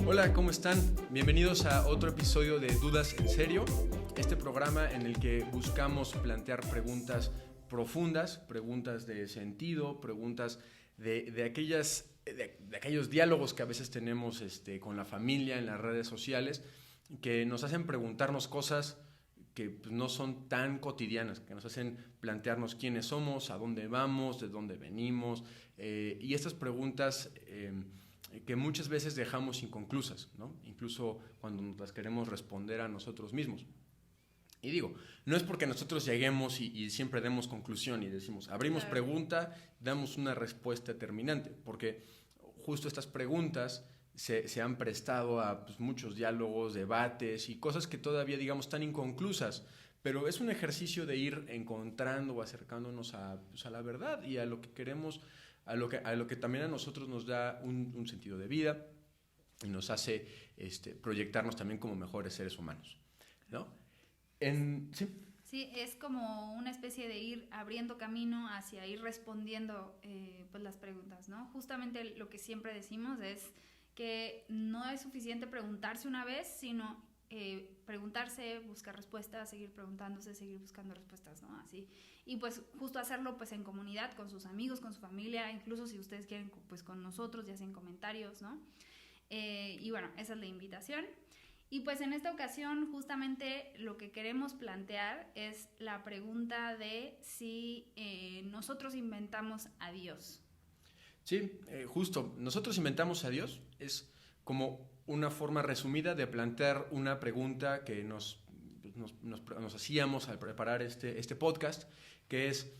Hola, ¿cómo están? Bienvenidos a otro episodio de Dudas en Serio, este programa en el que buscamos plantear preguntas profundas, preguntas de sentido, preguntas de aquellos diálogos que a veces tenemos con la familia en las redes sociales, que nos hacen preguntarnos cosas que pues, no son tan cotidianas, que nos hacen plantearnos quiénes somos, a dónde vamos, de dónde venimos, y estas preguntas que muchas veces dejamos inconclusas, ¿no? Incluso cuando nos las queremos responder a nosotros mismos. Y digo, no es porque nosotros lleguemos y siempre demos conclusión y decimos, abrimos pregunta, damos una respuesta terminante, porque justo estas preguntas se han prestado a pues, muchos diálogos, debates y cosas que todavía, digamos, están inconclusas, pero es un ejercicio de ir encontrando o acercándonos a la verdad y a lo que queremos, a lo que también a nosotros nos da un sentido de vida y nos hace proyectarnos también como mejores seres humanos, ¿no? ¿Sí? Sí, es como una especie de ir abriendo camino hacia ir respondiendo pues las preguntas, ¿no? Justamente lo que siempre decimos es que no es suficiente preguntarse una vez, sino preguntarse, buscar respuestas, seguir preguntándose, seguir buscando respuestas, ¿no? Así. Y pues justo hacerlo pues en comunidad, con sus amigos, con su familia, incluso si ustedes quieren pues con nosotros, ya sea en comentarios, ¿no? Y bueno, esa es la invitación. Y pues en esta ocasión justamente lo que queremos plantear es la pregunta de si nosotros inventamos a Dios. Sí, justo, nosotros inventamos a Dios, es como una forma resumida de plantear una pregunta que nos hacíamos al preparar este podcast, que es,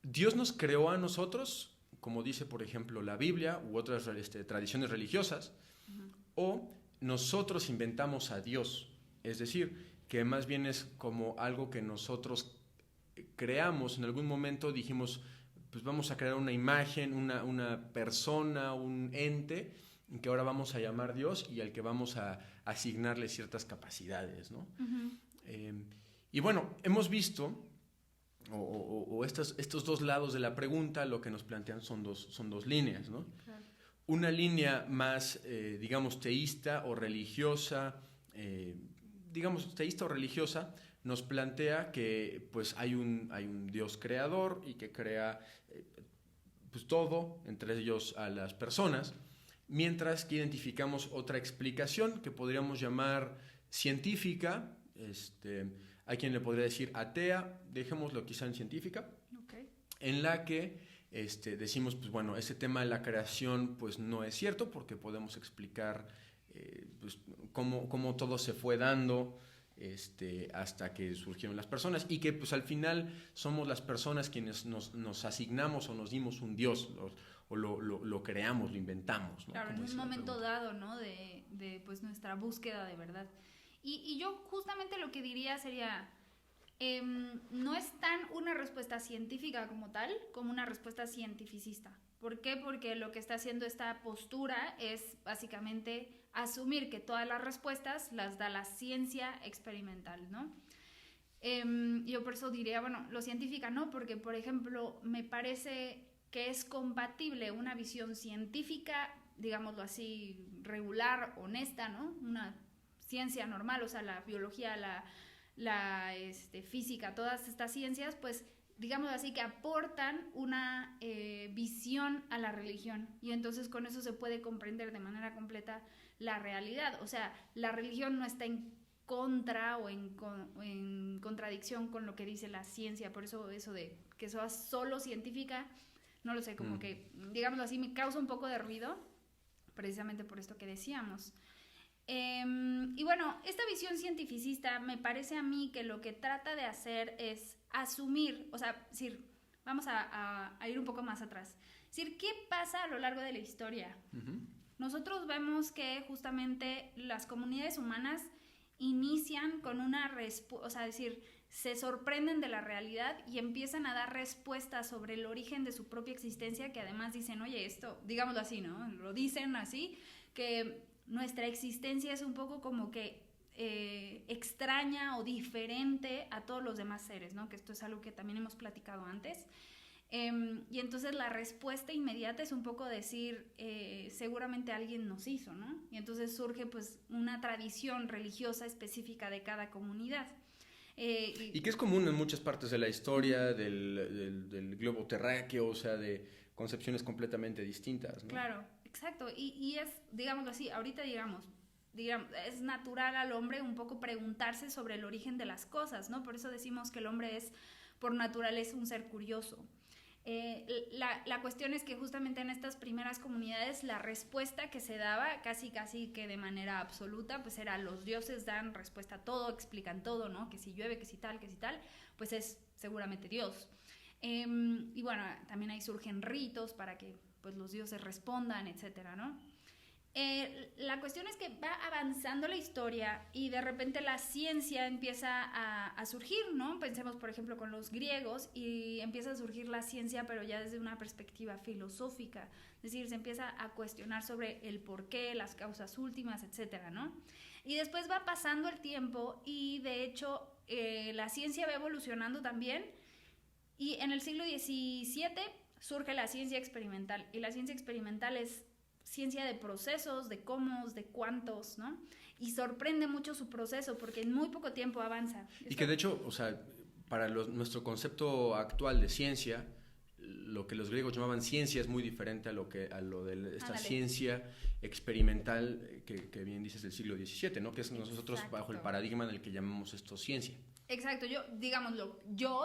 ¿Dios nos creó a nosotros, como dice por ejemplo la Biblia u otras tradiciones religiosas, o nosotros inventamos a Dios? Es decir, que más bien es como algo que nosotros creamos, en algún momento dijimos, pues vamos a crear una imagen, una persona, un ente, que ahora vamos a llamar Dios y al que vamos a asignarle ciertas capacidades, ¿no? Y bueno, hemos visto, estos dos lados de la pregunta, lo que nos plantean son dos líneas, ¿no? Claro. Una línea más, digamos, teísta o religiosa, nos plantea que pues hay un Dios creador y que crea pues todo, entre ellos a las personas, mientras que identificamos otra explicación que podríamos llamar científica, hay quien le podría decir atea, dejémoslo quizá en científica, okay, en la que decimos, pues bueno, ese tema de la creación pues no es cierto porque podemos explicar pues, cómo todo se fue dando hasta que surgieron las personas y que pues al final somos las personas quienes nos asignamos o nos dimos un Dios o lo creamos, lo inventamos, ¿no? Claro, en un momento dado, ¿no? De pues nuestra búsqueda de verdad. Y yo justamente lo que diría sería, no es tan una respuesta científica como tal, como una respuesta cientificista. ¿Por qué? Porque lo que está haciendo esta postura es básicamente asumir que todas las respuestas las da la ciencia experimental, ¿no? Yo por eso diría, bueno, lo científica no, porque por ejemplo me parece que es compatible una visión científica, digámoslo así, regular, honesta, ¿no? Una ciencia normal, o sea, la biología, la física, todas estas ciencias, pues digamos así que aportan una visión a la religión y entonces con eso se puede comprender de manera completa la realidad. O sea, la religión no está en contra o en contradicción con lo que dice la ciencia, por eso de que sea solo científica, no lo sé, como que, digámoslo así, me causa un poco de ruido, precisamente por esto que decíamos. Y bueno, esta visión cientificista me parece a mí que lo que trata de hacer es asumir, o sea, decir, vamos a ir un poco más atrás, es decir, ¿qué pasa a lo largo de la historia? Nosotros vemos que justamente las comunidades humanas inician con una respuesta, o sea, decir, se sorprenden de la realidad y empiezan a dar respuestas sobre el origen de su propia existencia, que además dicen, oye, esto, digámoslo así, ¿no? Lo dicen así, que nuestra existencia es un poco como que extraña o diferente a todos los demás seres, ¿no? Que esto es algo que también hemos platicado antes. Y entonces la respuesta inmediata es un poco decir, seguramente alguien nos hizo, ¿no? Y entonces surge pues una tradición religiosa específica de cada comunidad. Y que es común en muchas partes de la historia del globo terráqueo, o sea, de concepciones completamente distintas, ¿no? Claro, exacto. Y es, digámoslo así, ahorita digamos, es natural al hombre un poco preguntarse sobre el origen de las cosas, ¿no? Por eso decimos que el hombre es por naturaleza un ser curioso. La cuestión es que justamente en estas primeras comunidades la respuesta que se daba casi que de manera absoluta pues era los dioses dan respuesta a todo, explican todo, ¿no? Que si llueve, que si tal, pues es seguramente Dios. Y bueno, también ahí surgen ritos para que pues los dioses respondan, etcétera, ¿no? La cuestión es que va avanzando la historia y de repente la ciencia empieza a surgir, ¿no? Pensemos, por ejemplo, con los griegos y empieza a surgir la ciencia, pero ya desde una perspectiva filosófica. Es decir, se empieza a cuestionar sobre el porqué, las causas últimas, etcétera, ¿no? Y después va pasando el tiempo y, de hecho, la ciencia va evolucionando también. Y en el siglo XVII surge la ciencia experimental. Y la ciencia experimental es ciencia de procesos, de cómo, de cuántos, ¿no? Y sorprende mucho su proceso porque en muy poco tiempo avanza. Y que de hecho, o sea, para nuestro concepto actual de ciencia, lo que los griegos llamaban ciencia es muy diferente a lo de esta ciencia experimental que bien dices del siglo XVII, ¿no? Que es nosotros bajo el paradigma en el que llamamos esto ciencia. Exacto, yo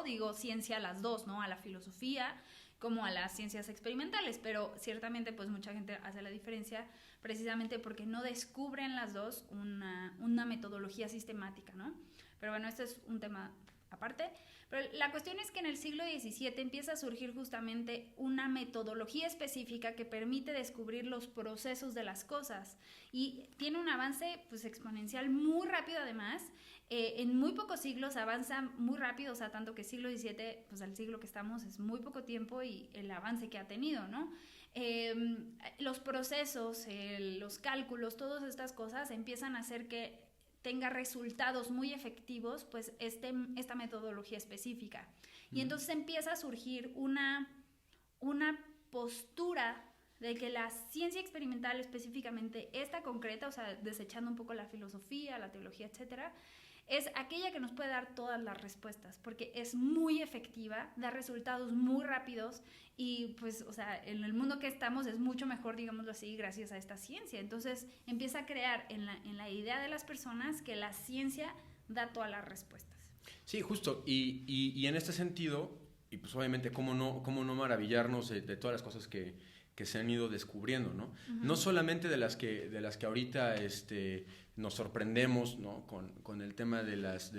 digo ciencia a las dos, ¿no? A la filosofía como a las ciencias experimentales, pero ciertamente pues mucha gente hace la diferencia precisamente porque no descubren las dos una metodología sistemática, ¿no? Pero bueno, este es un tema aparte. Pero la cuestión es que en el siglo XVII empieza a surgir justamente una metodología específica que permite descubrir los procesos de las cosas y tiene un avance pues exponencial muy rápido además. En muy pocos siglos avanza muy rápido, o sea, tanto que siglo XVII, pues al siglo que estamos es muy poco tiempo y el avance que ha tenido, ¿no? Los procesos, los cálculos, todas estas cosas empiezan a hacer que tenga resultados muy efectivos, pues esta metodología específica. Y entonces empieza a surgir una postura de que la ciencia experimental específicamente, esta concreta, o sea, desechando un poco la filosofía, la teología, etcétera, es aquella que nos puede dar todas las respuestas, porque es muy efectiva, da resultados muy rápidos y pues, o sea, en el mundo que estamos es mucho mejor, digámoslo así, gracias a esta ciencia. Entonces empieza a crear en la idea de las personas que la ciencia da todas las respuestas. Sí, justo, y en este sentido, y pues obviamente cómo no maravillarnos de todas las cosas que se han ido descubriendo, ¿no? Uh-huh. No solamente de las que ahorita nos sorprendemos, ¿no? Con el tema de las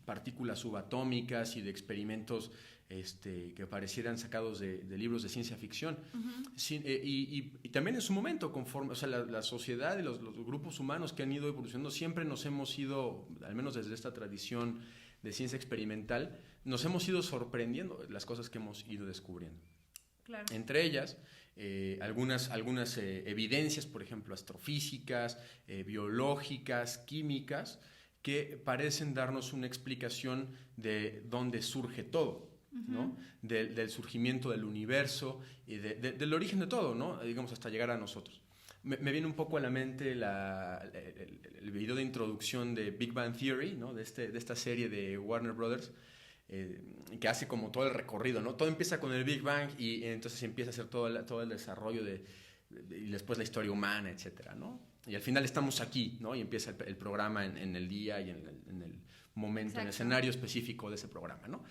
partículas subatómicas y de experimentos que parecieran sacados de libros de ciencia ficción. Uh-huh. Sí, y también en su momento, conforme, o sea, la sociedad y los grupos humanos que han ido evolucionando, siempre nos hemos ido, al menos desde esta tradición de ciencia experimental, nos hemos ido sorprendiendo las cosas que hemos ido descubriendo. Claro. Entre ellas, algunas evidencias, por ejemplo, astrofísicas, biológicas, químicas, que parecen darnos una explicación de dónde surge todo, uh-huh. ¿no? Del surgimiento del universo y del origen de todo, ¿no? Digamos, hasta llegar a nosotros. Me viene un poco a la mente el video de introducción de Big Bang Theory, ¿no? de esta serie de Warner Brothers, que hace como todo el recorrido, ¿no? Todo empieza con el Big Bang y entonces empieza a hacer todo el desarrollo y después la historia humana, etcétera, ¿no? Y al final estamos aquí, ¿no? Y empieza el programa en el día y en el momento, exacto. En el escenario específico de ese programa, ¿no?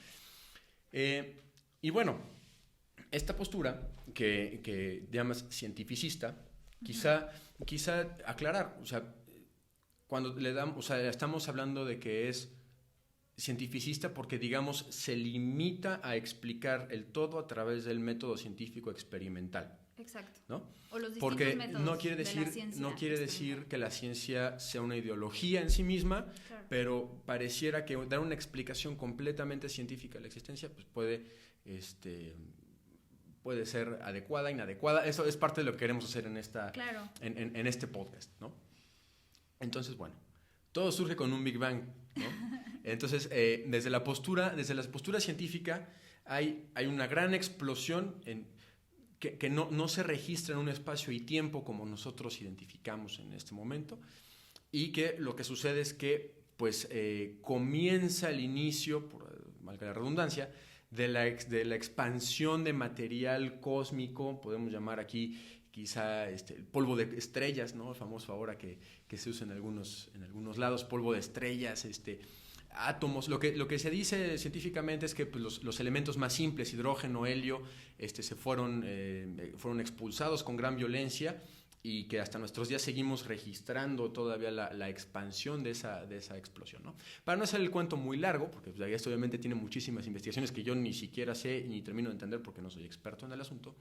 Y bueno, esta postura que llamas cientificista, quizá aclarar, o sea, cuando estamos hablando de que es cientificista porque, digamos, se limita a explicar el todo a través del método científico experimental. Exacto. ¿No? O los distintos porque métodos no quiere decir que la ciencia sea una ideología en sí misma, claro. Pero pareciera que dar una explicación completamente científica a la existencia pues puede ser adecuada, inadecuada. Eso es parte de lo que queremos hacer claro. en este podcast, ¿no? Entonces, bueno, todo surge con un Big Bang, ¿no? Entonces, desde la postura científica hay una gran explosión que no se registra en un espacio y tiempo como nosotros identificamos en este momento, y que lo que sucede es que pues, comienza el inicio, por valga la redundancia, de la expansión de material cósmico, podemos llamar aquí quizá el polvo de estrellas, ¿no? El famoso ahora que se usa en algunos lados, polvo de estrellas, átomos. Lo que se dice científicamente es que pues, los elementos más simples, hidrógeno, helio, fueron expulsados con gran violencia, y que hasta nuestros días seguimos registrando todavía la expansión de esa explosión, ¿no? Para no hacer el cuento muy largo, porque pues, esto obviamente tiene muchísimas investigaciones que yo ni siquiera sé ni termino de entender porque no soy experto en el asunto,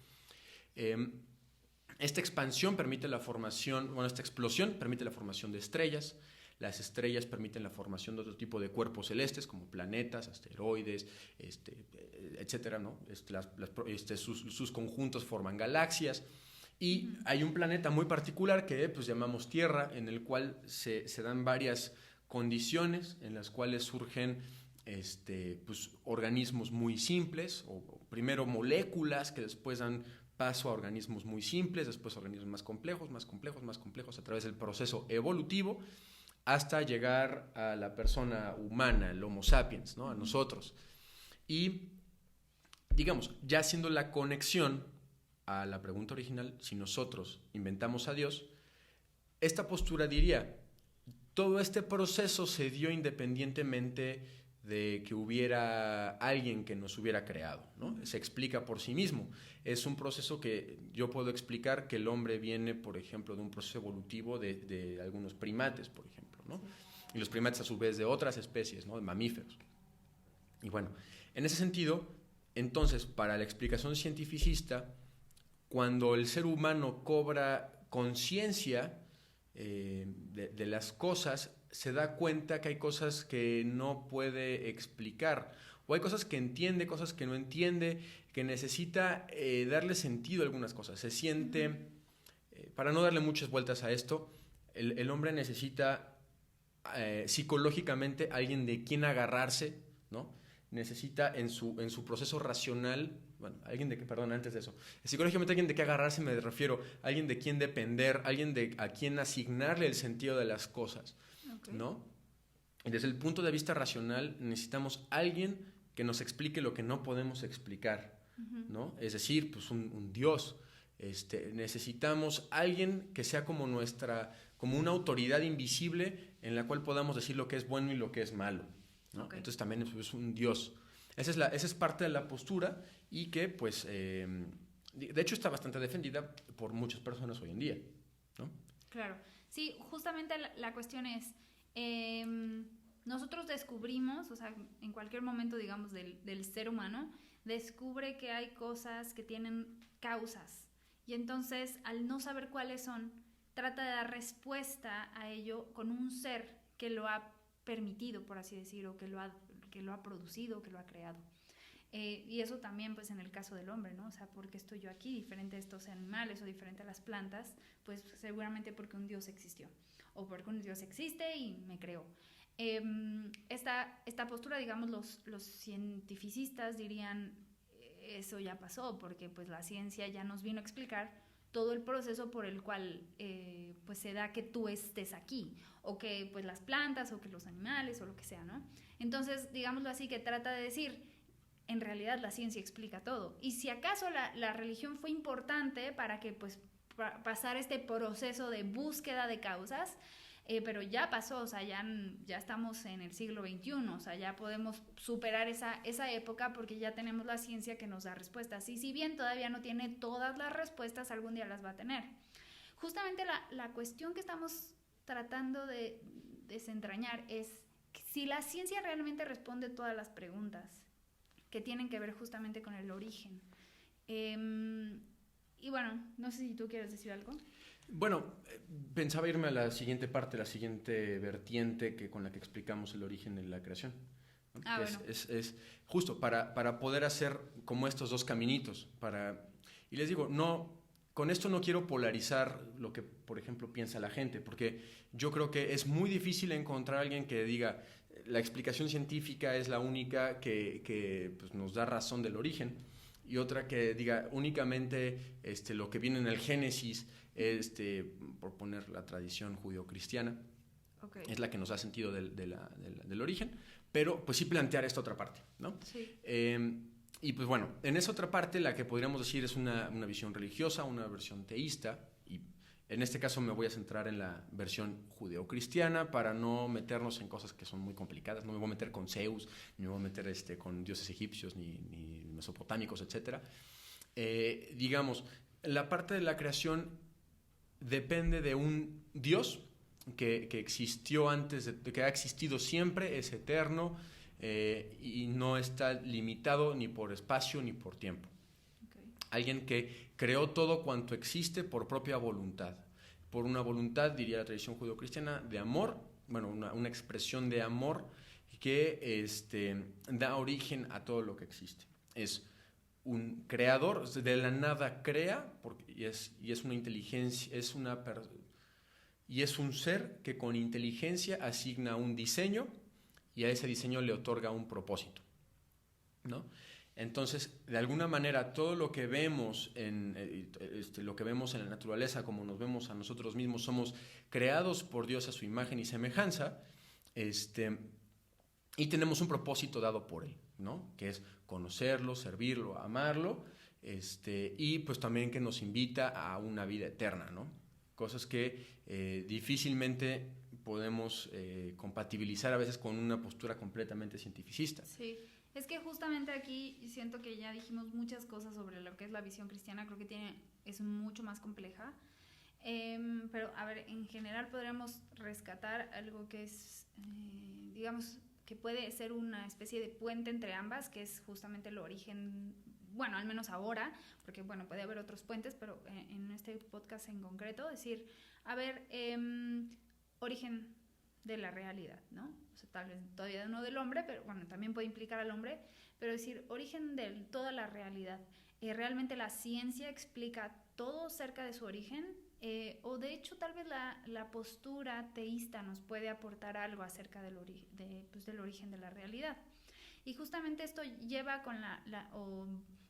esta expansión permite la formación, esta explosión permite la formación de estrellas. Las estrellas permiten la formación de otro tipo de cuerpos celestes, como planetas, asteroides, etcétera, ¿no? Sus conjuntos forman galaxias. Y hay un planeta muy particular que pues, llamamos Tierra, en el cual se dan varias condiciones en las cuales surgen pues, organismos muy simples, o primero moléculas que después dan paso a organismos muy simples, después organismos más complejos, a través del proceso evolutivo, hasta llegar a la persona humana, el Homo sapiens, ¿no? A nosotros. Y, digamos, ya haciendo la conexión a la pregunta original, si nosotros inventamos a Dios, esta postura diría, todo este proceso se dio independientemente de que hubiera alguien que nos hubiera creado, ¿no? Se explica por sí mismo. Es un proceso que yo puedo explicar que el hombre viene, por ejemplo, de un proceso evolutivo de algunos primates, por ejemplo, ¿no? Y los primates a su vez de otras especies, ¿no? De mamíferos. Y bueno, en ese sentido, entonces, para la explicación cientificista, cuando el ser humano cobra conciencia de las cosas, se da cuenta que hay cosas que no puede explicar, o hay cosas que entiende, cosas que no entiende, que necesita darle sentido a algunas cosas. Se siente, para no darle muchas vueltas a esto, el hombre necesita psicológicamente alguien de quien agarrarse, ¿no? Necesita en su proceso racional, antes de eso, psicológicamente alguien de quien agarrarse, me refiero a alguien de quien depender, alguien a quien asignarle el sentido de las cosas, okay, ¿no? Y desde el punto de vista racional necesitamos alguien que nos explique lo que no podemos explicar, ¿no? Es decir, pues un Dios. Necesitamos alguien que sea como una autoridad invisible en la cual podamos decir lo que es bueno y lo que es malo, ¿no? Okay. Entonces también es un Dios. Esa es parte de la postura, y que pues de hecho está bastante defendida por muchas personas hoy en día, ¿no? Claro, sí, justamente la cuestión es nosotros descubrimos, o sea, en cualquier momento, digamos, del ser humano, descubre que hay cosas que tienen causas, y entonces al no saber cuáles son, trata de dar respuesta a ello con un ser que lo ha permitido, por así decirlo, que lo ha producido, que lo ha creado. Y eso también, pues, en el caso del hombre, ¿no? O sea, ¿por qué estoy yo aquí diferente a estos animales o diferente a las plantas? Pues seguramente porque un Dios existió, o porque un Dios existe y me creó. Esta postura, digamos, los cientificistas dirían, eso ya pasó, porque pues la ciencia ya nos vino a explicar todo el proceso por el cual pues se da que tú estés aquí, o que pues las plantas, o que los animales, o lo que sea, ¿no? Entonces, digámoslo así, que trata de decir, en realidad la ciencia explica todo, y si acaso la religión fue importante para que pues pasar este proceso de búsqueda de causas, pero ya pasó, o sea, ya estamos en el siglo XXI, o sea, ya podemos superar esa época porque ya tenemos la ciencia que nos da respuestas, y si bien todavía no tiene todas las respuestas, algún día las va a tener. Justamente la cuestión que estamos tratando de desentrañar es si la ciencia realmente responde todas las preguntas que tienen que ver justamente con el origen. Y bueno, no sé si tú quieres decir algo. Bueno, pensaba irme a la siguiente parte, la siguiente vertiente con la que explicamos el origen de la creación, ¿no? Bueno. Es justo para poder hacer como estos dos caminitos. Y les digo, con esto no quiero polarizar lo que, por ejemplo, piensa la gente, porque yo creo que es muy difícil encontrar a alguien que diga la explicación científica es la única que pues, nos da razón del origen, y otra que diga únicamente lo que viene en el Génesis, por poner la tradición judeocristiana, Okay. es la que nos da sentido del origen, pero pues sí plantear esta otra parte, ¿no? Sí. Y pues bueno, en esa otra parte la que podríamos decir es una visión religiosa, una versión teísta, y en este caso me voy a centrar en la versión judeocristiana para no meternos en cosas que son muy complicadas. No me voy a meter con Zeus, ni me voy a meter con dioses egipcios, ni mesopotámicos, etc. Digamos, la parte de la creación depende de un Dios que existió antes, que ha existido siempre, es eterno, y no está limitado ni por espacio ni por tiempo. Okay. Alguien que creó todo cuanto existe por propia voluntad. Por una voluntad, diría la tradición judeocristiana, de amor, bueno, una expresión de amor que da origen a todo lo que existe. Es un creador, de la nada crea, y es una inteligencia, y es un ser que con inteligencia asigna un diseño y a ese diseño le otorga un propósito, ¿no? Entonces, de alguna manera, todo lo que vemos lo que vemos en la naturaleza, como nos vemos a nosotros mismos, somos creados por Dios a su imagen y semejanza, y tenemos un propósito dado por Él, ¿no? Que es conocerlo, servirlo, amarlo, y pues también que nos invita a una vida eterna, ¿no? Cosas que difícilmente podemos compatibilizar a veces con una postura completamente cientificista. Sí, es que justamente aquí siento que ya dijimos muchas cosas sobre lo que es la visión cristiana, creo que es mucho más compleja, pero a ver, en general podríamos rescatar algo que es, digamos, que puede ser una especie de puente entre ambas, que es justamente el origen, bueno, al menos ahora, porque bueno, puede haber otros puentes, pero en este podcast en concreto, decir, a ver, origen de la realidad, ¿no? O sea, tal vez todavía no del hombre, pero bueno, también puede implicar al hombre, pero decir, origen de toda la realidad. ¿Realmente la ciencia explica todo acerca de su origen? O de hecho, tal vez la postura teísta nos puede aportar algo acerca del origen de la realidad. Y justamente esto lleva con o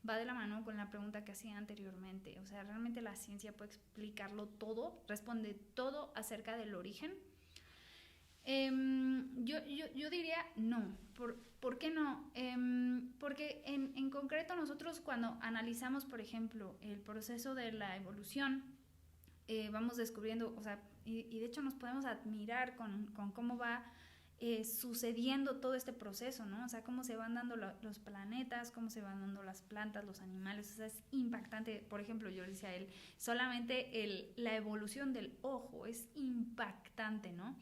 va de la mano con la pregunta que hacía anteriormente. O sea, ¿realmente la ciencia puede explicarlo todo? ¿Responde todo acerca del origen? Yo diría no. ¿Por qué no? Porque en concreto nosotros cuando analizamos, por ejemplo, el proceso de la evolución, vamos descubriendo, o sea, y de hecho nos podemos admirar con cómo va sucediendo todo este proceso, ¿no? O sea, cómo se van dando los planetas, cómo se van dando las plantas, los animales, o sea, es impactante. Por ejemplo, yo le decía a él, solamente la evolución del ojo es impactante, ¿no?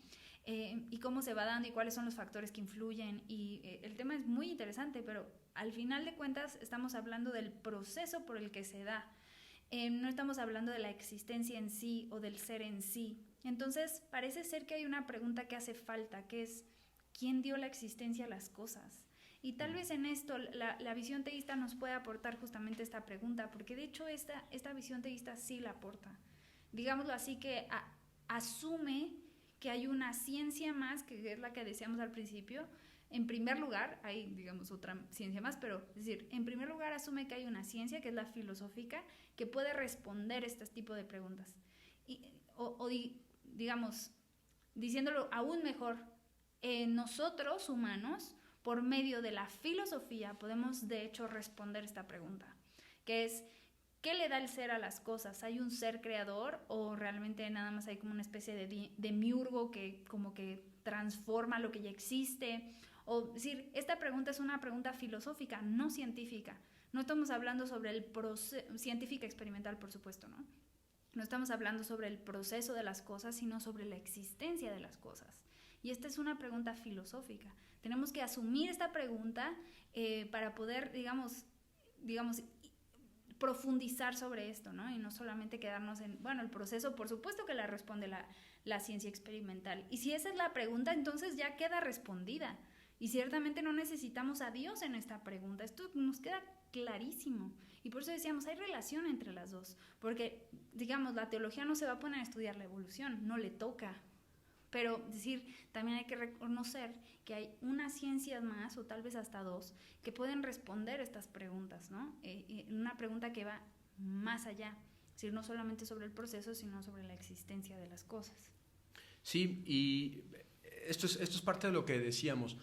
Y cómo se va dando y cuáles son los factores que influyen, y el tema es muy interesante, pero al final de cuentas estamos hablando del proceso por el que se da. No estamos hablando de la existencia en sí o del ser en sí. Entonces parece ser que hay una pregunta que hace falta, que es ¿quién dio la existencia a las cosas? Y tal vez en esto la visión teísta nos puede aportar justamente esta pregunta, porque de hecho esta visión teísta sí la aporta. Digámoslo así, que asume que hay una ciencia más, que es la que decíamos al principio. En primer lugar, hay, digamos, otra ciencia más, pero es decir, en primer lugar asume que hay una ciencia, que es la filosófica, que puede responder este tipo de preguntas. Digamos, diciéndolo aún mejor, nosotros humanos, por medio de la filosofía, podemos de hecho responder esta pregunta, que es, ¿qué le da el ser a las cosas? ¿Hay un ser creador o realmente nada más hay como una especie de demiurgo que como que transforma lo que ya existe? O decir, esta pregunta es una pregunta filosófica, no científica. No estamos hablando sobre el proceso, científica experimental, por supuesto, ¿no? No estamos hablando sobre el proceso de las cosas, sino sobre la existencia de las cosas. Y esta es una pregunta filosófica. Tenemos que asumir esta pregunta para poder, digamos, profundizar sobre esto, ¿no? Y no solamente quedarnos en, bueno, el proceso, por supuesto que la responde la ciencia experimental. Y si esa es la pregunta, entonces ya queda respondida. Y ciertamente no necesitamos a Dios en esta pregunta. Esto nos queda clarísimo. Y por eso decíamos, hay relación entre las dos. Porque, digamos, la teología no se va a poner a estudiar la evolución, no le toca. Pero decir, también hay que reconocer que hay unas ciencias más, o tal vez hasta dos, que pueden responder estas preguntas, ¿no? Una pregunta que va más allá, es decir, no solamente sobre el proceso, sino sobre la existencia de las cosas. Sí, y esto es parte de lo que decíamos.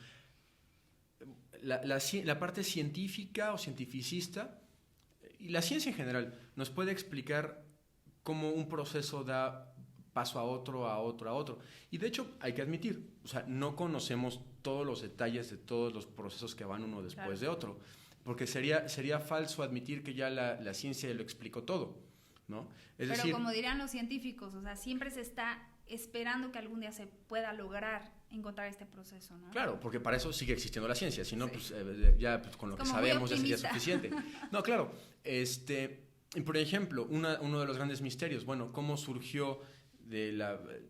La parte científica o cientificista, y la ciencia en general, nos puede explicar cómo un proceso da paso a otro. Y de hecho, hay que admitir, o sea, no conocemos todos los detalles de todos los procesos que van uno después de otro, porque sería falso admitir que ya la ciencia lo explicó todo, ¿no? Pero decir, como dirían los científicos, o sea, siempre se está esperando que algún día se pueda lograr encontrar este proceso, ¿no? Claro, porque para eso sigue existiendo la ciencia, si no, pues ya pues, con lo que sabemos ya sería suficiente. No, claro, por ejemplo, uno de los grandes misterios, bueno, ¿cómo surgió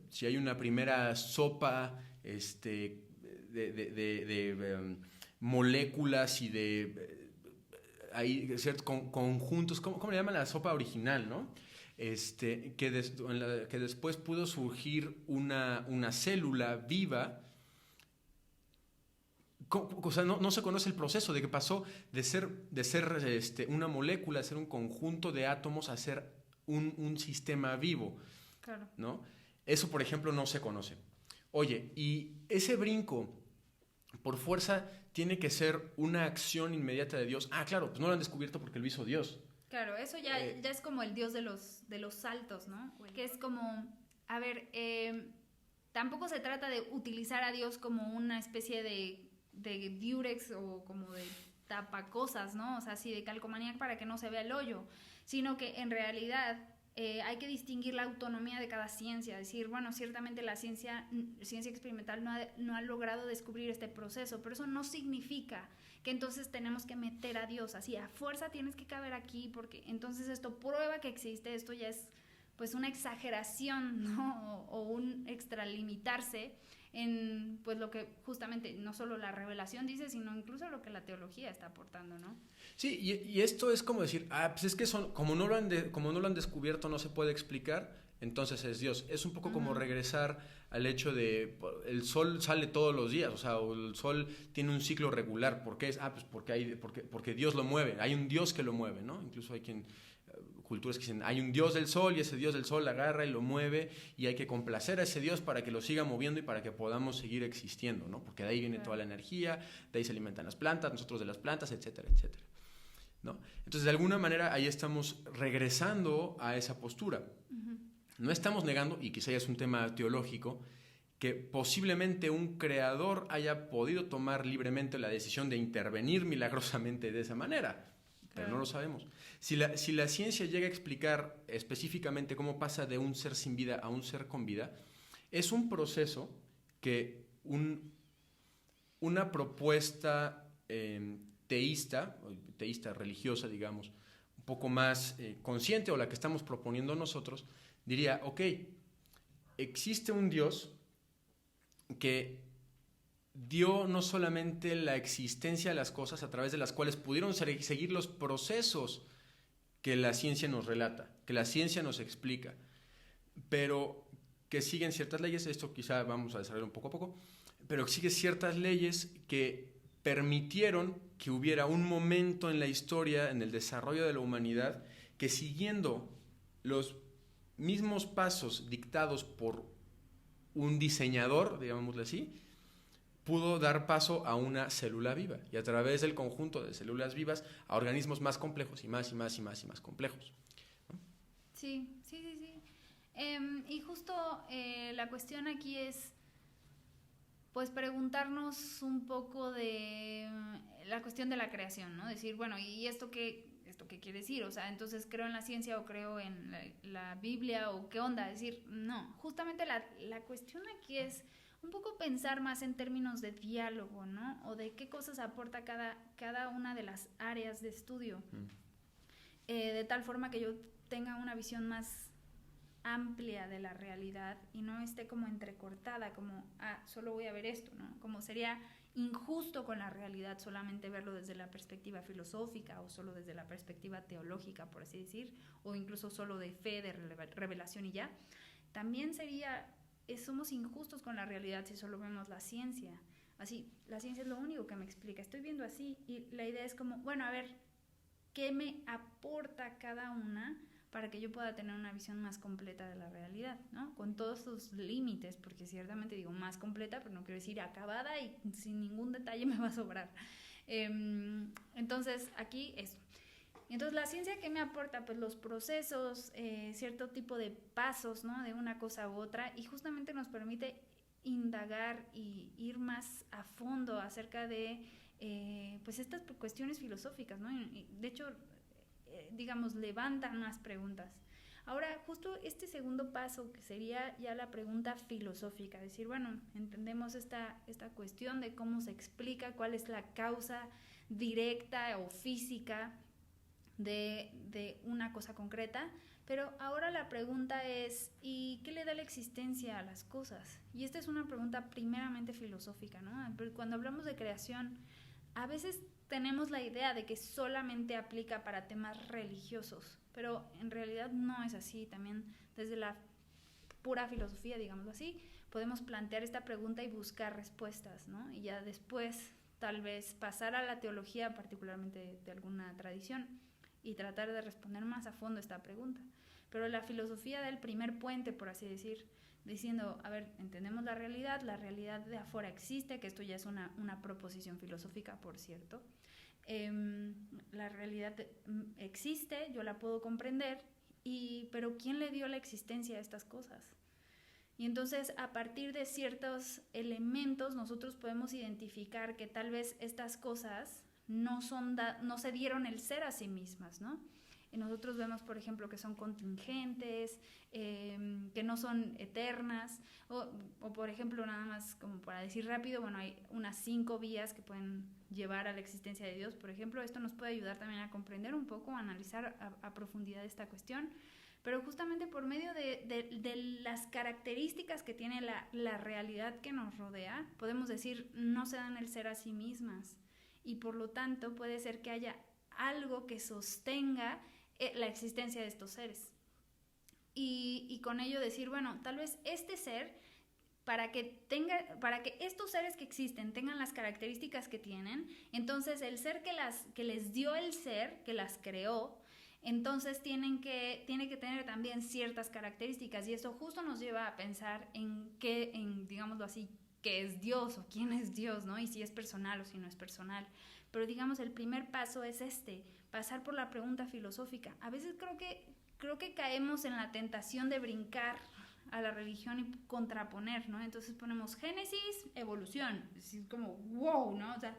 si hay una primera sopa de moléculas y hay conjuntos, ¿cómo le llaman la sopa original, no? Que después pudo surgir una célula viva. O sea, no se conoce el proceso de que pasó de ser una molécula, a ser un conjunto de átomos, a ser un sistema vivo. Claro. ¿No? Eso, por ejemplo, no se conoce. Oye, y ese brinco por fuerza tiene que ser una acción inmediata de Dios. Ah, claro, pues no lo han descubierto porque lo hizo Dios. Claro, eso ya es como el Dios de los saltos, ¿no? Que es como, a ver, tampoco se trata de utilizar a Dios como una especie de diurex o como de tapacosas, ¿no? O sea, así de calcomanía para que no se vea el hoyo, sino que en realidad hay que distinguir la autonomía de cada ciencia, decir, bueno, ciertamente la ciencia experimental no ha logrado descubrir este proceso, pero eso no significa que entonces tenemos que meter a Dios así, a fuerza tienes que caber aquí, porque entonces esto prueba que existe, esto ya es pues una exageración, ¿no? o un extralimitarse en pues lo que justamente no solo la revelación dice, sino incluso lo que la teología está aportando, ¿no? Sí, y esto es como decir, pues es que como no lo han descubierto, no se puede explicar, entonces es Dios. Es un poco como regresar al hecho de el sol sale todos los días, o sea, el sol tiene un ciclo regular. ¿Por qué es? Pues porque Dios lo mueve, hay un Dios que lo mueve, ¿no? Incluso hay culturas que dicen, hay un Dios del sol y ese Dios del sol agarra y lo mueve y hay que complacer a ese Dios para que lo siga moviendo y para que podamos seguir existiendo, ¿no? Porque de ahí viene toda la energía, de ahí se alimentan las plantas, nosotros de las plantas, etcétera, etcétera, ¿no? Entonces, de alguna manera, ahí estamos regresando a esa postura. Uh-huh. No estamos negando, y quizá ya es un tema teológico, que posiblemente un creador haya podido tomar libremente la decisión de intervenir milagrosamente de esa manera, pero no lo sabemos. Si la ciencia llega a explicar específicamente cómo pasa de un ser sin vida a un ser con vida, es un proceso que una propuesta teísta religiosa, digamos, un poco más consciente, o la que estamos proponiendo nosotros, diría, ok, existe un Dios que dio no solamente la existencia de las cosas a través de las cuales pudieron seguir los procesos que la ciencia nos relata, que la ciencia nos explica, pero que siguen ciertas leyes, esto quizá vamos a desarrollar un poco a poco, pero sigue ciertas leyes que permitieron que hubiera un momento en la historia, en el desarrollo de la humanidad, que siguiendo los mismos pasos dictados por un diseñador, digámoslo así, pudo dar paso a una célula viva y a través del conjunto de células vivas a organismos más complejos y más complejos, ¿no? Sí. Y justo la cuestión aquí es pues preguntarnos un poco de la cuestión de la creación, ¿no? Decir, bueno, ¿y esto qué quiere decir? O sea, entonces creo en la ciencia o creo en la Biblia o qué onda. Decir, no, justamente la cuestión aquí es un poco pensar más en términos de diálogo, ¿no? O de qué cosas aporta cada una de las áreas de estudio. De tal forma que yo tenga una visión más amplia de la realidad y no esté como entrecortada, como, solo voy a ver esto, ¿no? Como sería injusto con la realidad solamente verlo desde la perspectiva filosófica o solo desde la perspectiva teológica, por así decir, o incluso solo de fe, de revelación y ya. También sería somos injustos con la realidad si solo vemos la ciencia. Así, la ciencia es lo único que me explica. Estoy viendo así y la idea es como, bueno, a ver, ¿qué me aporta cada una para que yo pueda tener una visión más completa de la realidad, ¿no? Con todos sus límites, porque ciertamente digo más completa, pero no quiero decir acabada y sin ningún detalle me va a sobrar. Entonces, aquí eso. Entonces, ¿la ciencia qué me aporta? Pues los procesos, cierto tipo de pasos, ¿no? De una cosa u otra, y justamente nos permite indagar y ir más a fondo acerca de pues estas cuestiones filosóficas, ¿no? Y de hecho, digamos, levantan más preguntas. Ahora, justo este segundo paso, que sería ya la pregunta filosófica, decir, bueno, entendemos esta cuestión de cómo se explica, cuál es la causa directa o física de una cosa concreta, pero ahora la pregunta es, ¿y qué le da la existencia a las cosas? Y esta es una pregunta primeramente filosófica, ¿no? Cuando hablamos de creación, a veces tenemos la idea de que solamente aplica para temas religiosos, pero en realidad no es así. También desde la pura filosofía, digámoslo así, podemos plantear esta pregunta y buscar respuestas, ¿no? Y ya después tal vez pasar a la teología, particularmente de alguna tradición, y tratar de responder más a fondo esta pregunta. Pero la filosofía da el primer puente, por así decir, diciendo, a ver, entendemos la realidad de afuera existe, que esto ya es una proposición filosófica, por cierto. La realidad existe, yo la puedo comprender, pero ¿quién le dio la existencia a estas cosas? Y entonces, a partir de ciertos elementos, nosotros podemos identificar que tal vez estas cosas no se dieron el ser a sí mismas, ¿no? Y nosotros vemos, por ejemplo, que son contingentes, que no son eternas, o por ejemplo, nada más como para decir rápido, bueno, hay unas 5 vías que pueden llevar a la existencia de Dios, por ejemplo. Esto nos puede ayudar también a comprender un poco, a analizar a profundidad esta cuestión, pero justamente por medio de las características que tiene la realidad que nos rodea, podemos decir, no se dan el ser a sí mismas, y por lo tanto puede ser que haya algo que sostenga la existencia de estos seres. Y con ello decir, bueno, tal vez este ser, para que estos seres que existen tengan las características que tienen, entonces el ser que les dio el ser, que las creó, entonces tiene que tener también ciertas características, y esto justo nos lleva a pensar en digámoslo así, qué es Dios o quién es Dios, ¿no? Y si es personal o si no es personal. Pero digamos, el primer paso es pasar por la pregunta filosófica. A veces creo que caemos en la tentación de brincar a la religión y contraponer, ¿no? Entonces ponemos Génesis, evolución, es como wow, ¿no? O sea,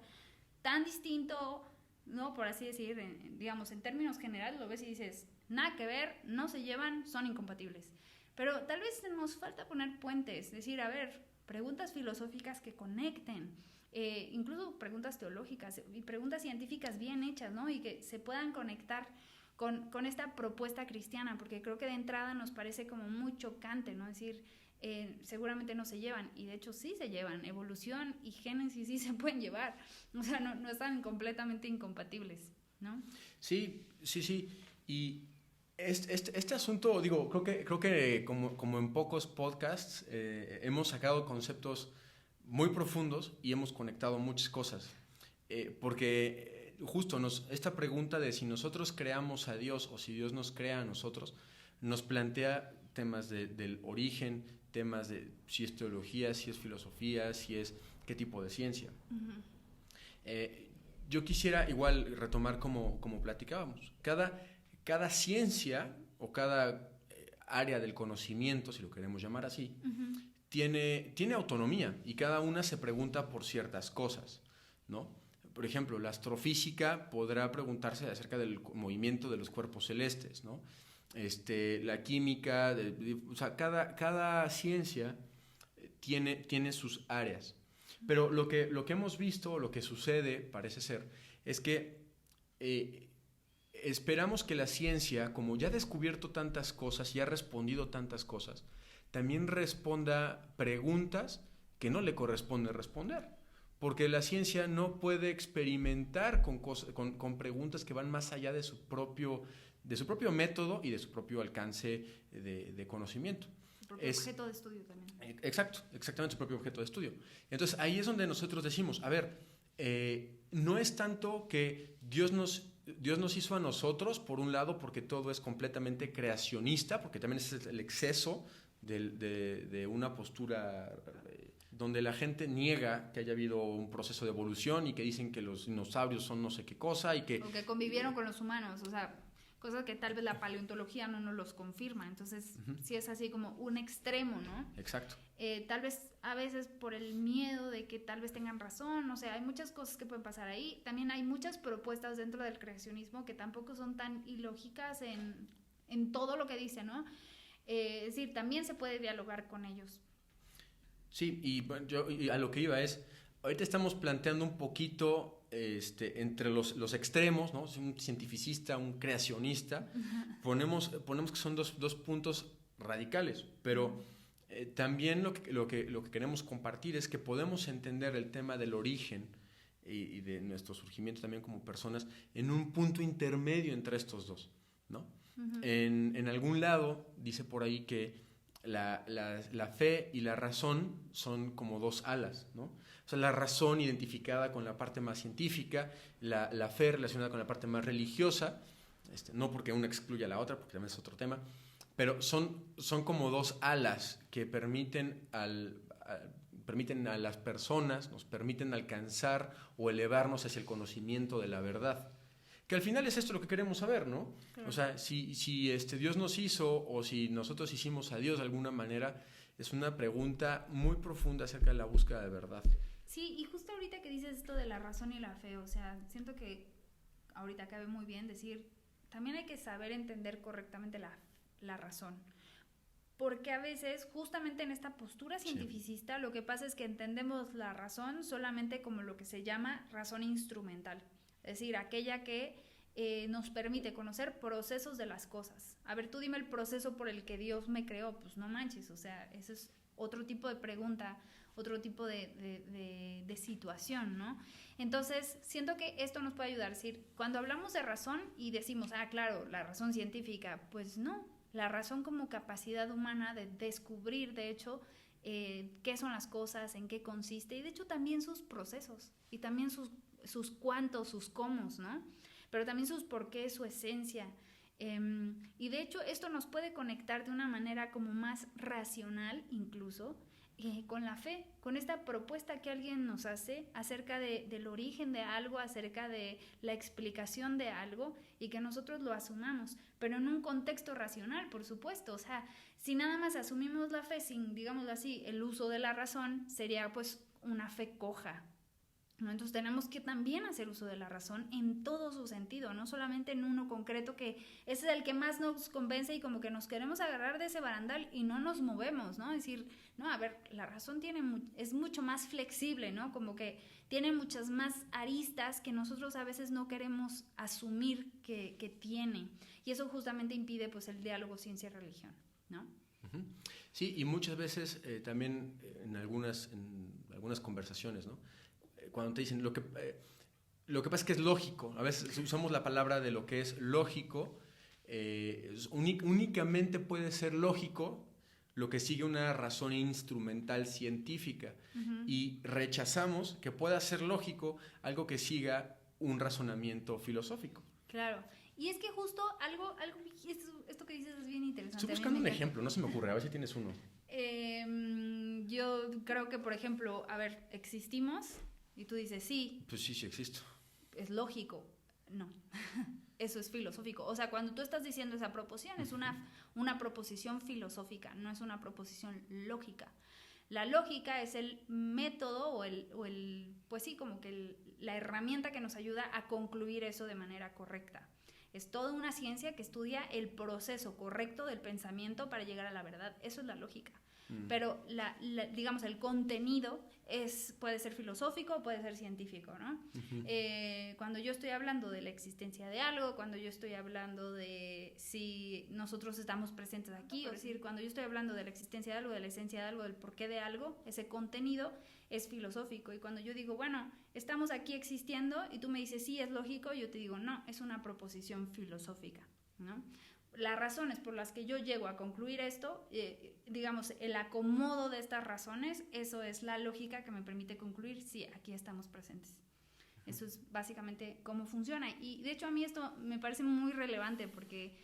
tan distinto, ¿no? Por así decir, digamos, en términos generales lo ves y dices, nada que ver, no se llevan, son incompatibles. Pero tal vez nos falta poner puentes, decir, a ver, preguntas filosóficas que conecten, incluso preguntas teológicas y preguntas científicas bien hechas, ¿no? Y que se puedan conectar con esta propuesta cristiana, porque creo que de entrada nos parece como muy chocante, ¿no? Es decir, seguramente no se llevan, y de hecho sí se llevan, evolución y Génesis sí se pueden llevar, o sea, no están completamente incompatibles, ¿no? Sí, y este asunto, digo, creo que como en pocos podcasts hemos sacado conceptos muy profundos y hemos conectado muchas cosas, porque justo esta pregunta de si nosotros creamos a Dios o si Dios nos crea a nosotros, nos plantea temas del origen, temas de si es teología, si es filosofía, si es qué tipo de ciencia. Uh-huh. Yo quisiera igual retomar como platicábamos, cada ciencia o cada área del conocimiento, si lo queremos llamar así, uh-huh, tiene autonomía, y cada una se pregunta por ciertas cosas, ¿no? Por ejemplo, la astrofísica podrá preguntarse acerca del movimiento de los cuerpos celestes, ¿no? La química, o sea, cada ciencia tiene sus áreas. Pero lo que hemos visto, lo que sucede, parece ser, es que esperamos que la ciencia, como ya ha descubierto tantas cosas y ha respondido tantas cosas, también responda preguntas que no le corresponde responder. Porque la ciencia no puede experimentar con preguntas que van más allá de su propio método y de su propio alcance de conocimiento. Su propio objeto de estudio también. Exactamente, su propio objeto de estudio. Entonces ahí es donde nosotros decimos, a ver, no es tanto que Dios nos hizo a nosotros, por un lado, porque todo es completamente creacionista, porque también es el exceso de una postura donde la gente niega que haya habido un proceso de evolución y que dicen que los dinosaurios son no sé qué cosa y que... O que convivieron con los humanos, o sea, cosas que tal vez la paleontología no nos los confirma. Entonces, sí es así como un extremo, ¿no? Exacto. Tal vez a veces por el miedo de que tal vez tengan razón, o sea, hay muchas cosas que pueden pasar ahí. También hay muchas propuestas dentro del creacionismo que tampoco son tan ilógicas en todo lo que dicen, ¿no? Es decir, también se puede dialogar con ellos. Sí, y bueno, y a lo que iba es, ahorita estamos planteando un poquito entre los extremos, ¿no? Un cientificista, un creacionista, ponemos que son dos puntos radicales, pero también lo que queremos compartir es que podemos entender el tema del origen y de nuestro surgimiento también como personas en un punto intermedio entre estos dos, ¿no? Uh-huh. En algún lado dice por ahí que la fe y la razón son como dos alas, ¿no? O sea, la razón identificada con la parte más científica, la fe relacionada con la parte más religiosa, no porque una excluya a la otra, porque también es otro tema, pero son como dos alas que permiten a las personas, nos permiten alcanzar o elevarnos hacia el conocimiento de la verdad. Que al final es esto lo que queremos saber, ¿no? Claro. O sea, si Dios nos hizo o si nosotros hicimos a Dios de alguna manera, es una pregunta muy profunda acerca de la búsqueda de verdad. Sí, y justo ahorita que dices esto de la razón y la fe, o sea, siento que ahorita cabe muy bien decir, también hay que saber entender correctamente la razón. Porque a veces, justamente en esta postura cientificista, sí, lo que pasa es que entendemos la razón solamente como lo que se llama razón instrumental. Es decir, aquella que nos permite conocer procesos de las cosas. A ver, tú dime el proceso por el que Dios me creó. Pues no manches, o sea, ese es otro tipo de pregunta, otro tipo de situación, ¿no? Entonces, siento que esto nos puede ayudar. Es decir, cuando hablamos de razón y decimos, claro, la razón científica, pues no. La razón como capacidad humana de descubrir, de hecho, qué son las cosas, en qué consiste, y de hecho también sus procesos, y también sus cuántos, sus cómo, ¿no? Pero también sus por qué, su esencia. Y de hecho esto nos puede conectar de una manera como más racional incluso con la fe, con esta propuesta que alguien nos hace acerca del origen de algo, acerca de la explicación de algo y que nosotros lo asumamos, pero en un contexto racional, por supuesto. O sea, si nada más asumimos la fe sin, digámoslo así, el uso de la razón, sería pues una fe coja, ¿no? Entonces tenemos que también hacer uso de la razón en todo su sentido, no solamente en uno concreto, que ese es el que más nos convence y como que nos queremos agarrar de ese barandal y no nos movemos, ¿no? Es decir, no, a ver, la razón es mucho más flexible, ¿no? Como que tiene muchas más aristas que nosotros a veces no queremos asumir que tiene, y eso justamente impide pues el diálogo ciencia-religión, ¿no? Uh-huh. Sí, y muchas veces también en algunas conversaciones, ¿no? Cuando te dicen lo que pasa es que es lógico, a veces usamos la palabra de lo que es lógico, únicamente puede ser lógico lo que sigue una razón instrumental científica, uh-huh, y rechazamos que pueda ser lógico algo que siga un razonamiento filosófico. Claro, y es que justo algo esto que dices es bien interesante. Estoy buscando un ejemplo, no se me ocurre, a ver si tienes uno. Yo creo que, por ejemplo, a ver, existimos... Y tú dices, sí. Pues sí existo. Es lógico. No. Eso es filosófico. O sea, cuando tú estás diciendo esa proposición, es una proposición filosófica, no es una proposición lógica. La lógica es el método o el pues sí, como que la herramienta que nos ayuda a concluir eso de manera correcta. Es toda una ciencia que estudia el proceso correcto del pensamiento para llegar a la verdad. Eso es la lógica. Pero digamos, el contenido puede ser filosófico, puede ser científico, ¿no? Uh-huh. Cuando yo estoy hablando de la existencia de algo, cuando yo estoy hablando de si nosotros estamos presentes aquí, es decir, cuando yo estoy hablando de la existencia de algo, de la esencia de algo, del porqué de algo, ese contenido es filosófico. Y cuando yo digo, bueno, estamos aquí existiendo, y tú me dices, sí, es lógico, yo te digo, no, es una proposición filosófica, ¿no? las razones por las que yo llego a concluir esto, digamos, el acomodo de estas razones, eso es la lógica que me permite concluir, sí, aquí estamos presentes. Eso es básicamente cómo funciona. Y de hecho a mí esto me parece muy relevante porque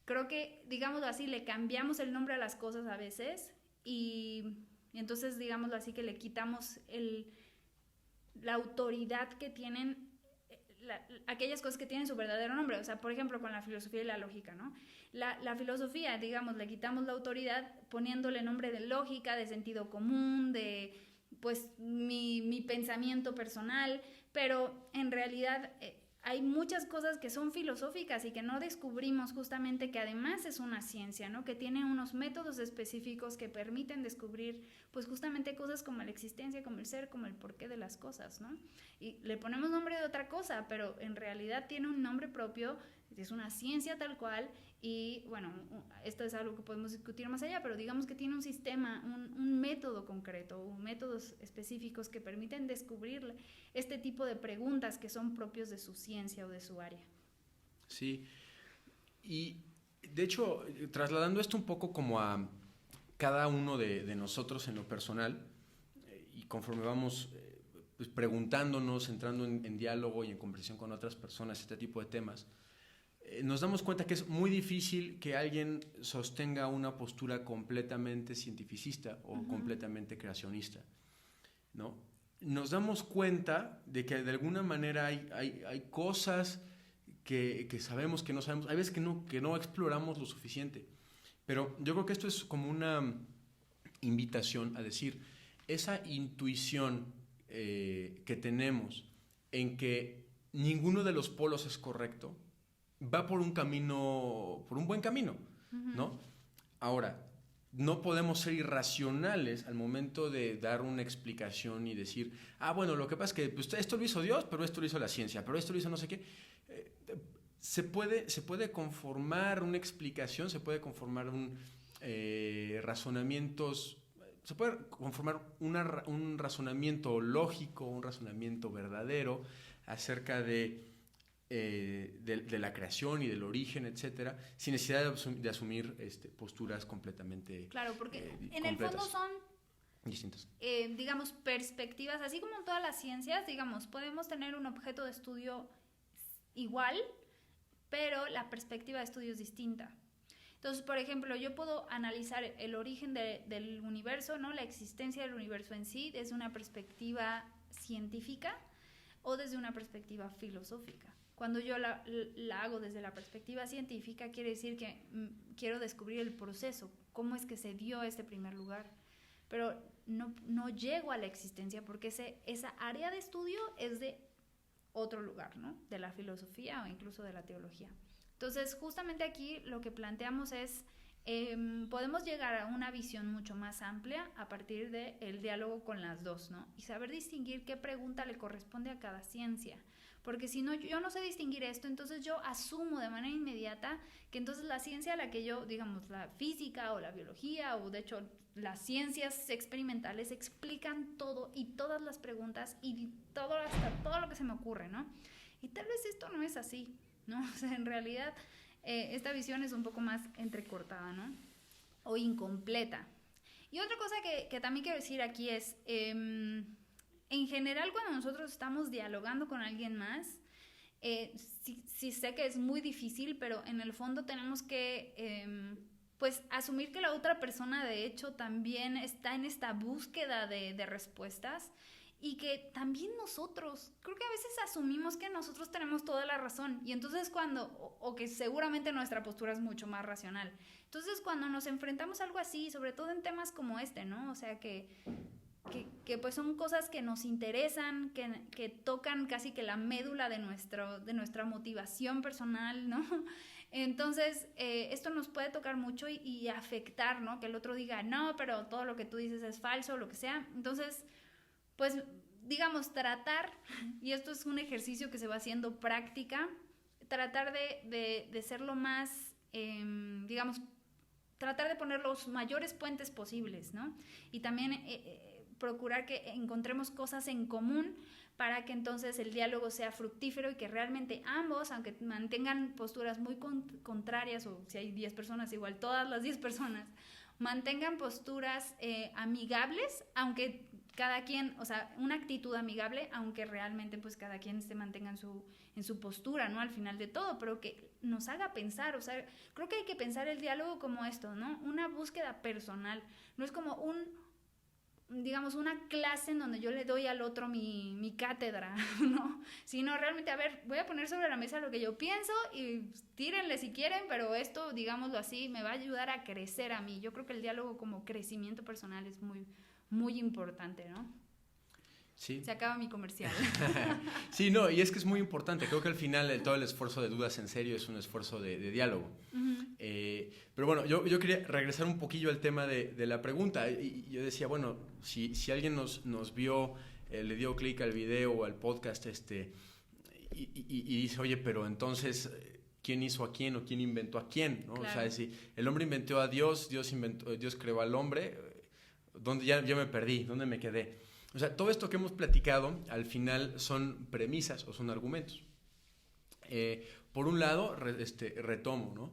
creo que, digámoslo así, le cambiamos el nombre a las cosas a veces y entonces, digámoslo así, que le quitamos la autoridad que tienen aquellas cosas que tienen su verdadero nombre. O sea, por ejemplo, con la filosofía y la lógica, ¿no? La filosofía, digamos, le quitamos la autoridad poniéndole nombre de lógica, de sentido común, de, pues, mi pensamiento personal, pero en realidad hay muchas cosas que son filosóficas y que no descubrimos justamente que además es una ciencia, ¿no? Que tiene unos métodos específicos que permiten descubrir, pues, justamente cosas como la existencia, como el ser, como el porqué de las cosas, ¿no? Y le ponemos nombre de otra cosa, pero en realidad tiene un nombre propio, es una ciencia tal cual y, bueno, esto es algo que podemos discutir más allá, pero digamos que tiene un sistema, un método concreto, métodos específicos que permiten descubrir este tipo de preguntas que son propios de su ciencia o de su área. Sí, y de hecho, trasladando esto un poco como a cada uno de nosotros en lo personal, y conforme vamos pues preguntándonos, entrando en diálogo y en conversación con otras personas, este tipo de temas, nos damos cuenta que es muy difícil que alguien sostenga una postura completamente cientificista o completamente creacionista, ¿no? Nos damos cuenta de que de alguna manera hay cosas que sabemos, que no sabemos, hay veces que no exploramos lo suficiente, pero yo creo que esto es como una invitación a decir, esa intuición que tenemos en que ninguno de los polos es correcto, va por un camino, por un buen camino, ¿no? Ahora, no podemos ser irracionales al momento de dar una explicación y decir, bueno, lo que pasa es que pues, esto lo hizo Dios, pero esto lo hizo la ciencia, pero esto lo hizo no sé qué. Se puede conformar una explicación, se puede conformar razonamientos, se puede conformar un razonamiento lógico, un razonamiento verdadero acerca de la creación y del origen, etcétera, sin necesidad de asumir posturas completamente claro, porque en completas. El fondo son distintas. Digamos, perspectivas, así como en todas las ciencias, digamos, podemos tener un objeto de estudio igual, pero la perspectiva de estudio es distinta. Entonces, por ejemplo, yo puedo analizar el origen del universo, ¿no? La existencia del universo en sí desde una perspectiva científica o desde una perspectiva filosófica. Cuando yo la hago desde la perspectiva científica, quiere decir que quiero descubrir el proceso, cómo es que se dio este primer lugar. Pero no llego a la existencia porque esa área de estudio es de otro lugar, ¿no? De la filosofía o incluso de la teología. Entonces, justamente aquí lo que planteamos es, podemos llegar a una visión mucho más amplia a partir del diálogo con las dos, ¿no? Y saber distinguir qué pregunta le corresponde a cada ciencia. Porque si no, yo no sé distinguir esto, entonces yo asumo de manera inmediata que entonces la ciencia a la que yo, digamos, la física o la biología o de hecho las ciencias experimentales explican todo y todas las preguntas y hasta todo lo que se me ocurre, ¿no? Y tal vez esto no es así, ¿no? O sea, en realidad esta visión es un poco más entrecortada, ¿no? O incompleta. Y otra cosa que también quiero decir aquí es, en general cuando nosotros estamos dialogando con alguien más, sí sé que es muy difícil, pero en el fondo tenemos que pues asumir que la otra persona de hecho también está en esta búsqueda de respuestas y que también nosotros, creo que a veces asumimos que nosotros tenemos toda la razón y entonces o que seguramente nuestra postura es mucho más racional. Entonces cuando nos enfrentamos a algo así, sobre todo en temas como este, ¿no? O sea que pues son cosas que nos interesan, que tocan casi que la médula de nuestra motivación personal, ¿no? Entonces, esto nos puede tocar mucho y afectar, ¿no? Que el otro diga, no, pero todo lo que tú dices es falso, o lo que sea. Entonces, pues, digamos, tratar, y esto es un ejercicio que se va haciendo práctica, tratar de ser lo más, digamos, tratar de poner los mayores puentes posibles, ¿no? Y también procurar que encontremos cosas en común para que entonces el diálogo sea fructífero y que realmente ambos, aunque mantengan posturas muy contrarias, o si hay 10 personas, igual todas las 10 personas, mantengan posturas amigables, aunque cada quien, o sea, una actitud amigable, aunque realmente pues cada quien se mantenga en su postura, ¿no? Al final de todo, pero que nos haga pensar, o sea, creo que hay que pensar el diálogo como esto, ¿no? Una búsqueda personal, no es como digamos, una clase en donde yo le doy al otro mi cátedra, ¿no? Sino realmente, a ver, voy a poner sobre la mesa lo que yo pienso y tírenle si quieren, pero esto, digámoslo así, me va a ayudar a crecer a mí. Yo creo que el diálogo como crecimiento personal es muy, muy importante, ¿no? Sí. Se acaba mi comercial. Sí, no, y es que es muy importante. Creo que al final todo el esfuerzo de Dudas en Serio es un esfuerzo de diálogo. Uh-huh. Pero bueno, yo quería regresar un poquillo al tema de la pregunta. Y yo decía, bueno, si alguien nos vio, le dio clic al video o al podcast, y dice, oye, pero entonces, ¿quién hizo a quién o quién inventó a quién? ¿No? Claro. O sea, si el hombre inventó a Dios, Dios creó al hombre, ¿dónde ya me perdí? ¿Dónde me quedé? O sea, todo esto que hemos platicado al final son premisas o son argumentos. Por un lado, retomo, ¿no?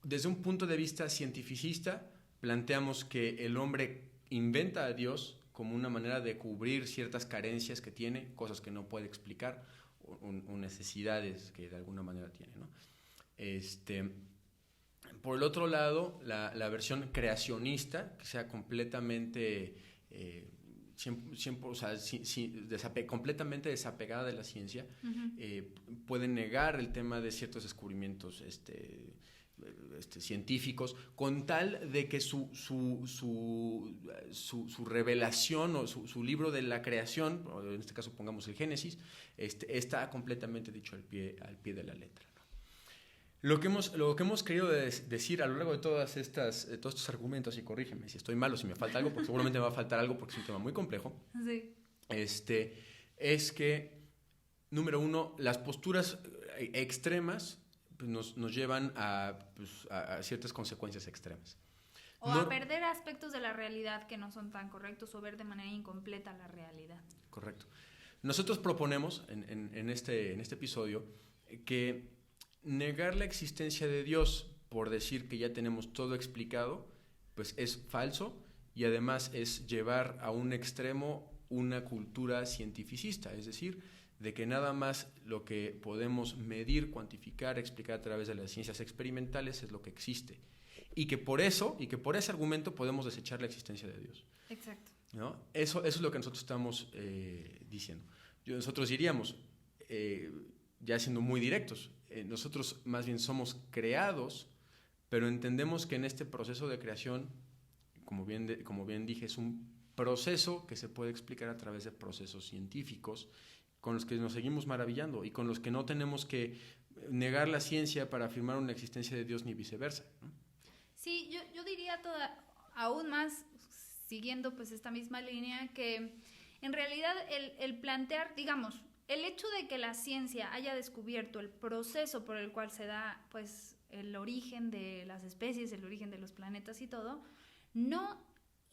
Desde un punto de vista cientificista, planteamos que el hombre inventa a Dios como una manera de cubrir ciertas carencias que tiene, cosas que no puede explicar, o necesidades que de alguna manera tiene, ¿no? Por el otro lado, la versión creacionista, que sea completamente... siempre, o sea, completamente desapegada de la ciencia, uh-huh. Puede negar el tema de ciertos descubrimientos científicos, con tal de que su revelación o su libro de la creación, o en este caso pongamos el Génesis, está completamente dicho al pie de la letra. Lo que hemos querido decir a lo largo de todos estos argumentos, y corrígeme si estoy mal o si me falta algo, porque seguramente me va a faltar algo porque es un tema muy complejo, sí. Es que, número uno, las posturas extremas pues, nos llevan a ciertas consecuencias extremas. O a perder aspectos de la realidad que no son tan correctos o ver de manera incompleta la realidad. Correcto. Nosotros proponemos en este episodio que negar la existencia de Dios por decir que ya tenemos todo explicado, pues es falso y además es llevar a un extremo una cultura cientificista, es decir, de que nada más lo que podemos medir, cuantificar, explicar a través de las ciencias experimentales es lo que existe. Y que por ese argumento podemos desechar la existencia de Dios. Exacto. ¿No? Eso es lo que nosotros estamos diciendo. Nosotros diríamos, ya siendo muy directos, nosotros más bien somos creados, pero entendemos que en este proceso de creación, como bien dije, es un proceso que se puede explicar a través de procesos científicos con los que nos seguimos maravillando y con los que no tenemos que negar la ciencia para afirmar una existencia de Dios ni viceversa, ¿no? Sí, yo diría aún más, siguiendo pues esta misma línea, que en realidad el plantear, digamos, el hecho de que la ciencia haya descubierto el proceso por el cual se da pues el origen de las especies, el origen de los planetas y todo, no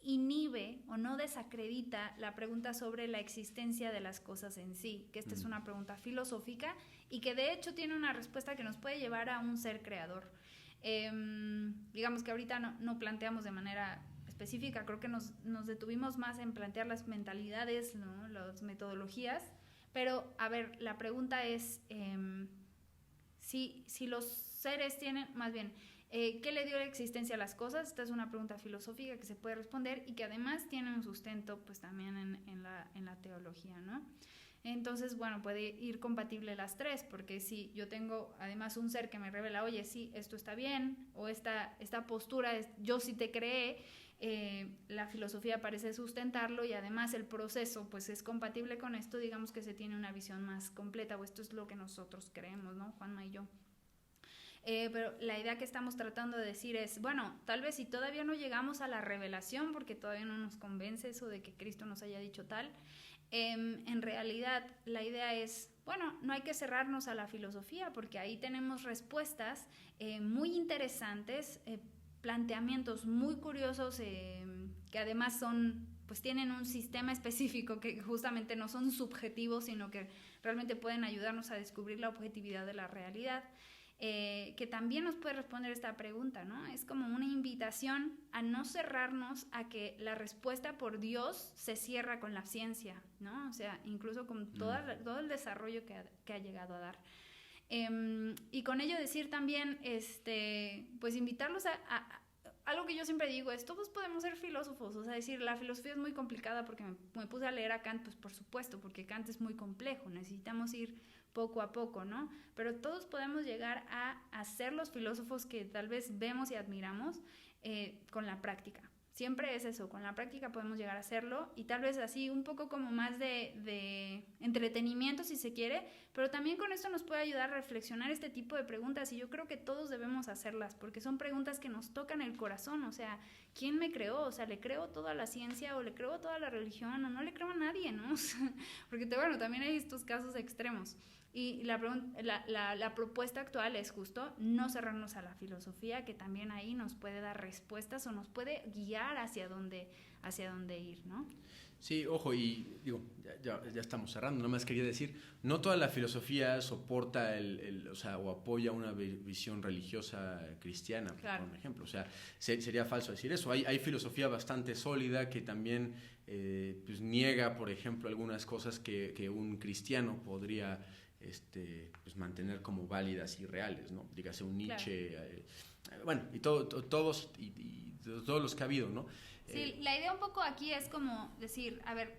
inhibe o no desacredita la pregunta sobre la existencia de las cosas en sí, que esta es una pregunta filosófica y que de hecho tiene una respuesta que nos puede llevar a un ser creador. Digamos que ahorita no planteamos de manera específica, creo que nos detuvimos más en plantear las mentalidades, ¿no? Las metodologías, pero a ver, la pregunta es si los seres tienen, más bien, ¿qué le dio la existencia a las cosas? Esta es una pregunta filosófica que se puede responder y que además tiene un sustento pues también en la teología, ¿no? Entonces, bueno, puede ir compatible las tres, porque si yo tengo además un ser que me revela, oye, sí, esto está bien, o esta postura, yo sí te creé, la filosofía parece sustentarlo y además el proceso pues es compatible con esto, digamos que se tiene una visión más completa, o esto es lo que nosotros creemos, ¿no? Juanma y yo. Pero la idea que estamos tratando de decir es, bueno, tal vez si todavía no llegamos a la revelación, porque todavía no nos convence eso de que Cristo nos haya dicho tal, en realidad la idea es, bueno, no hay que cerrarnos a la filosofía, porque ahí tenemos respuestas muy interesantes, planteamientos muy curiosos que además pues tienen un sistema específico que justamente no son subjetivos, sino que realmente pueden ayudarnos a descubrir la objetividad de la realidad, que también nos puede responder esta pregunta, ¿no? Es como una invitación a no cerrarnos a que la respuesta por Dios se cierra con la ciencia, ¿no? O sea, incluso con todo el desarrollo que ha llegado a dar. Y con ello decir también, pues invitarlos a algo que yo siempre digo es, todos podemos ser filósofos, o sea, decir, la filosofía es muy complicada porque me puse a leer a Kant, pues por supuesto, porque Kant es muy complejo, necesitamos ir poco a poco, ¿no? Pero todos podemos llegar a ser los filósofos que tal vez vemos y admiramos con la práctica. Siempre es eso, con la práctica podemos llegar a hacerlo y tal vez así un poco como más de entretenimiento si se quiere, pero también con esto nos puede ayudar a reflexionar este tipo de preguntas y yo creo que todos debemos hacerlas porque son preguntas que nos tocan el corazón, o sea, ¿quién me creó? O sea, ¿le creo toda la ciencia o le creo toda la religión o no le creo a nadie, ¿no? O sea, porque bueno, también hay estos casos extremos. Y la propuesta actual es justo no cerrarnos a la filosofía, que también ahí nos puede dar respuestas o nos puede guiar hacia dónde ir, ¿no? Sí, ojo, y digo, ya estamos cerrando, nada más quería decir, no toda la filosofía soporta o apoya una visión religiosa cristiana, claro, por ejemplo, o sea, sería falso decir eso. Hay filosofía bastante sólida que también pues niega, por ejemplo, algunas cosas que un cristiano podría pues mantener como válidas y reales, ¿no? Dígase un Nietzsche, claro. Bueno, y todos los que ha habido, ¿no? Sí, la idea un poco aquí es como decir, a ver,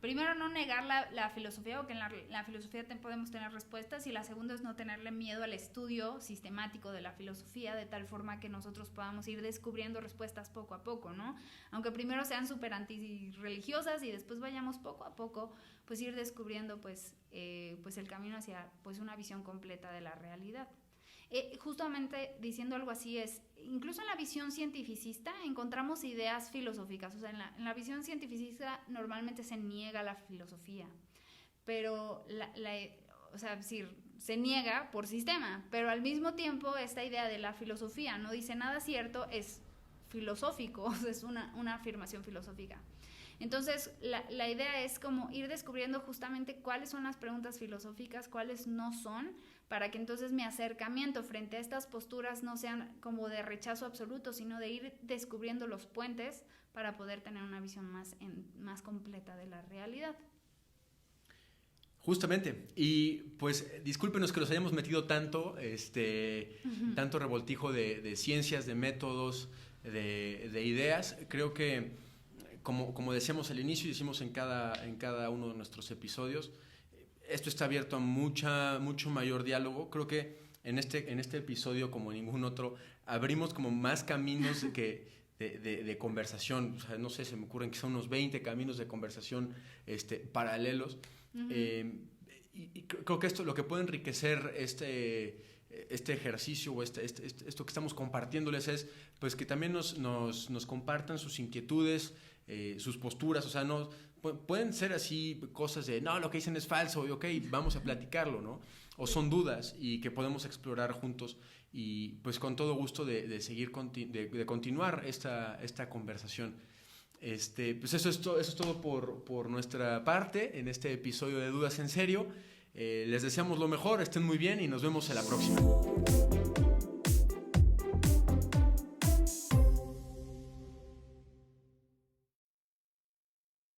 primero no negar la filosofía o que en la filosofía podemos tener respuestas y la segunda es no tenerle miedo al estudio sistemático de la filosofía de tal forma que nosotros podamos ir descubriendo respuestas poco a poco, ¿no? Aunque primero sean súper antirreligiosas y después vayamos poco a poco pues ir descubriendo pues el camino hacia pues una visión completa de la realidad. Justamente diciendo algo así es, incluso en la visión cientificista encontramos ideas filosóficas, o sea, en la visión cientificista normalmente se niega la filosofía, pero o sea, decir, se niega por sistema, pero al mismo tiempo esta idea de la filosofía no dice nada cierto, es filosófico, o sea, es una afirmación filosófica. Entonces, la idea es como ir descubriendo justamente cuáles son las preguntas filosóficas, cuáles no son, para que entonces mi acercamiento frente a estas posturas no sean como de rechazo absoluto, sino de ir descubriendo los puentes para poder tener una visión más completa de la realidad. Justamente, y pues discúlpenos que los hayamos metido tanto, tanto revoltijo de ciencias, de métodos, de ideas. Creo que como decíamos al inicio y decimos en cada uno de nuestros episodios, esto está abierto a mucho mayor diálogo. Creo que en este episodio, como en ningún otro, abrimos como más caminos de conversación. O sea, no sé, se me ocurren que son unos 20 caminos de conversación paralelos. Uh-huh. Y creo que esto lo que puede enriquecer este ejercicio o esto que estamos compartiéndoles es pues que también nos compartan sus inquietudes, sus posturas. O sea, no pueden ser así cosas de no, lo que dicen es falso y ok, vamos a platicarlo, ¿no? O son dudas y que podemos explorar juntos y pues con todo gusto de seguir de continuar esta conversación. Pues eso es todo por nuestra parte en este episodio de Dudas en Serio. Les deseamos lo mejor, estén muy bien y nos vemos en la próxima.